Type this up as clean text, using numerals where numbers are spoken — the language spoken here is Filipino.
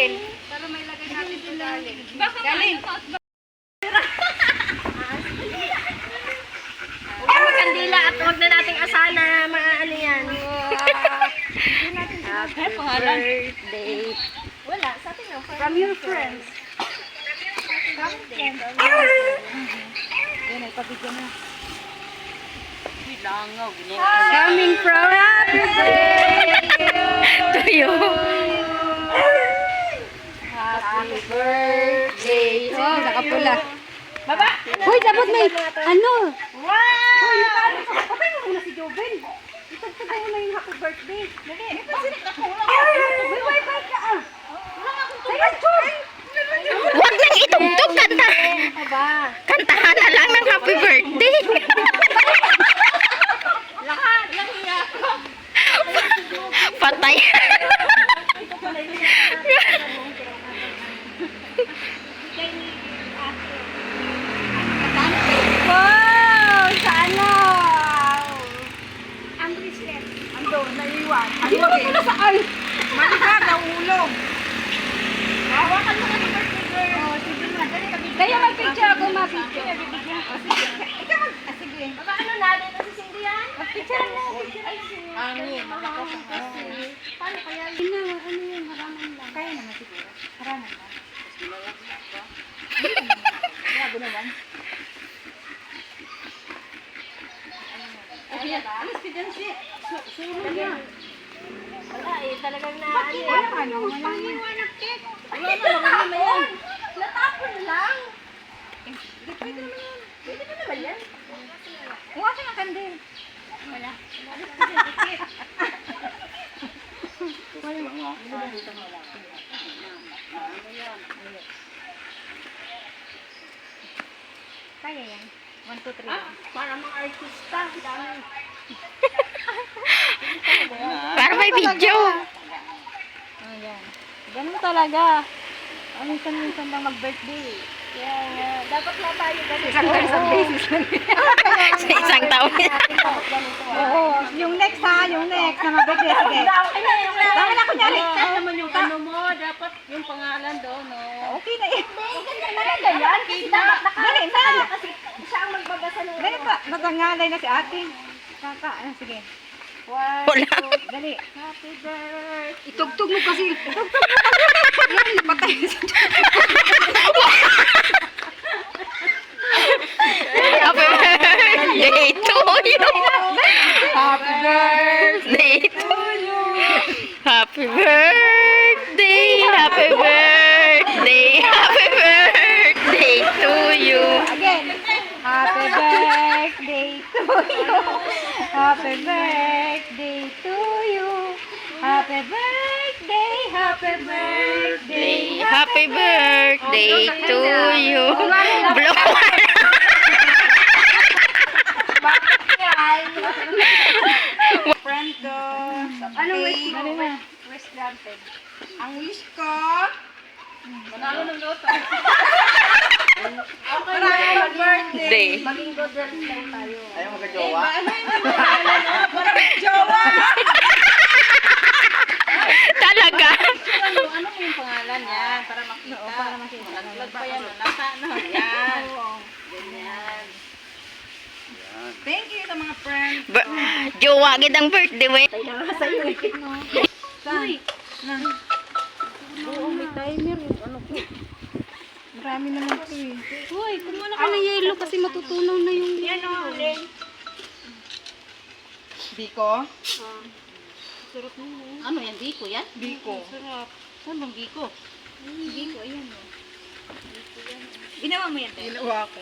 Galing. Para may lagay natin ito galing. Galing. Kandila at huwag na nating asana. Ano yan. Happy birthday. Wala, sa atin lang. From your friends. From friends. Yan, ay pabigyan na. Coming from happy birthday to you. Happy birthday. Oh, nakapula. Baba! Hoy, dapat may, ano? Wow! Hoy, nakano sa kapatay mo muna si Joven. Itagtagay mo na yung happy birthday. Dali, may pansinig ako. May wifi ka ah. Sige, Chur. Huwag lang itugtog, kanta. Aba. Kantahan na lang ng happy birthday. Lahat, lahiya ko. Patay. Wow! Sa ano? Ang bracelet. Ando, naiwan. Dito mo na sa ay. Malika, nahulog. Hawakan mo kasi birthday girl. Oh, sige na. Kaya mag-picture ako, ma-picture. Bibigyan ko. Sige. Ikaw mag... sige. Baka ano natin na si Cindy yan? Mag-picture mo. Ay, Cindy. Angin. Paano kaya yun? Ano yun? Haraman lang. Kaya naman siguro. Haraman lang. Grabe naman. Ayan. Alis ka dyan si. Sulong niya. Wala eh, talagang na Bakit? ano. Ano? Walang iwan ng cake. Wala na yan. Natapon lang. Pwede naman yan. Pwede pa naman yan. Kuha ka ng kandil. Wala. Kaya yan. 1, 2, 3. Para mga artista. Dami. Para may video. Ayan. Ganun talaga. Minsan-minsan lang mag-birthday. Yeah. Dapat na tayo ganito. Isang beses lang. Sa isang taon. Oo. Yung next ha, yung next na mag-birthday. Sige. Dami na kunyari. naman yung ano mo. Dapat yung pangalan doon, no? Okay na eh. Talaga yan? Kasi dapat Dali na. kasi siya ang magbabasa ng Dali pa. Nagangalay na si ate. Sige. Wala. Dali. Happy birthday. Itugtog mo kasi. Itugtog mo kasi. Yan, napatay na si Happy birthday to you. Happy birthday. Day to you. Happy birthday. Happy birthday. Happy birthday to you. Again. Happy birthday to you. Happy birthday to you. Happy birthday. Happy birthday. Happy birthday to you. Blow. Friend ko. Ano wish mo? Dali na. Wish granted. Ang wish ko. Manalo ng loto. Maraming birthday. Day. Maging good girls lang tayo. Ano yung parang jowa? Talaga. Ano mo yung pangalan yan? Para makita. Oo, para makita. Naglag pa yan. Nasa ano? Yan. Ganyan. Thank you sa mga friends. Jowa gid ang birthday we. Tayo na nga sa'yo. Uy. Oo, may timer. Ano po? Marami naman ito eh. Uy, kumuha na ka ng yelo kasi matutunaw na yung... Yan o, Len. Biko? Sarap mo. Ano yan? Biko yan? Biko. Sarap. Saan bang Biko? Biko, ayan o. Ginawa mo yan, Ginawa ko.